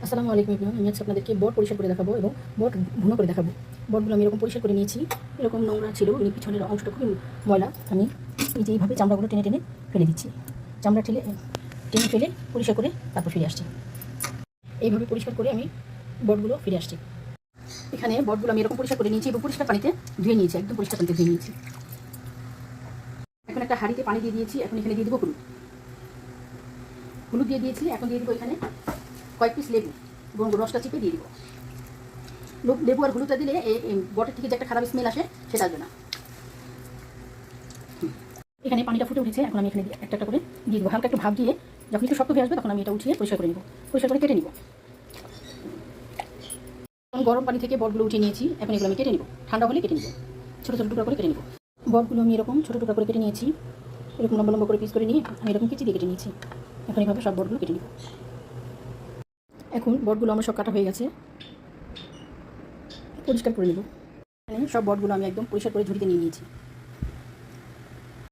আসসালামু আলাইকুম এভরিওয়ান। আমি আজকে আপনাদেরকে বট পরিষ্কার করে দেখাবো এবং বট ভুনো করে দেখাবো। বটগুলো আমি এরকম পরিষ্কার করে নিয়েছি। এরকম নোংরা ছিল, এই পিছনের অংশটা খুবই ময়লা। আমি এই যে এইভাবে চামড়াগুলো টেনে টেনে ফেলে দিচ্ছি। চামড়া টেনে ফেলে পরিষ্কার করে তারপর ফিরে আসছি। এইভাবে পরিষ্কার করে আমি বটগুলো ফিরে আসছি। এখানে বটগুলো আমি এরকম পরিষ্কার করে নিয়েছি এবং পরিষ্কার পানিতে ধুয়ে নিয়েছি, একদম পরিষ্কার পানিতে ধুয়ে নিয়েছি। এখন একটা হাঁড়িতে পানি দিয়ে দিয়েছি। এখন এখানে দিয়ে দেবো হলুদ। হলুদ দিয়ে দিয়েছি। এখন দিয়ে দেবো এখানে কয়েক পিস লেবু এবং রসটা চিপে দিয়ে দিব। লেবু আর হলুদটা দিলে এই বটের থেকে যে একটা খারাপ স্মেল আসে সেটা আসবে না। এখানে পানিটা ফুটে উঠেছে। এখন আমি এখানে একটা একটা করে দিয়ে দেবো। হালকা একটু ভাব দিয়ে যখন একটু শক্ত হয়ে আসবে তখন আমি এটা উঠিয়ে পরিষ্কার করে নেব। পরিষ্কার করে কেটে নিব। গরম পানি থেকে বটগুলো উঠিয়ে নিয়েছি। এখন এগুলো আমি কেটে নিব। ঠান্ডা হলে কেটে নিব। ছোটো ছোটো টুকরা করে কেটে নিব। বটগুলো আমি এরকম ছোটো টুকরা করে কেটে নিয়েছি। এরকম লম্বা লম্বা করে পিস করে নিয়ে আমি এরকম কেচি দিয়ে কেটে নিয়েছি। এখন এইভাবে সব বটগুলো কেটে নিব। এখন বটগুলো আমার সব কাটা হয়ে গেছে। পরিষ্কার করে নেব। এখানে সব বটগুলো আমি একদম পরিষ্কার করে ঝুড়িতে নিয়ে নিয়েছি।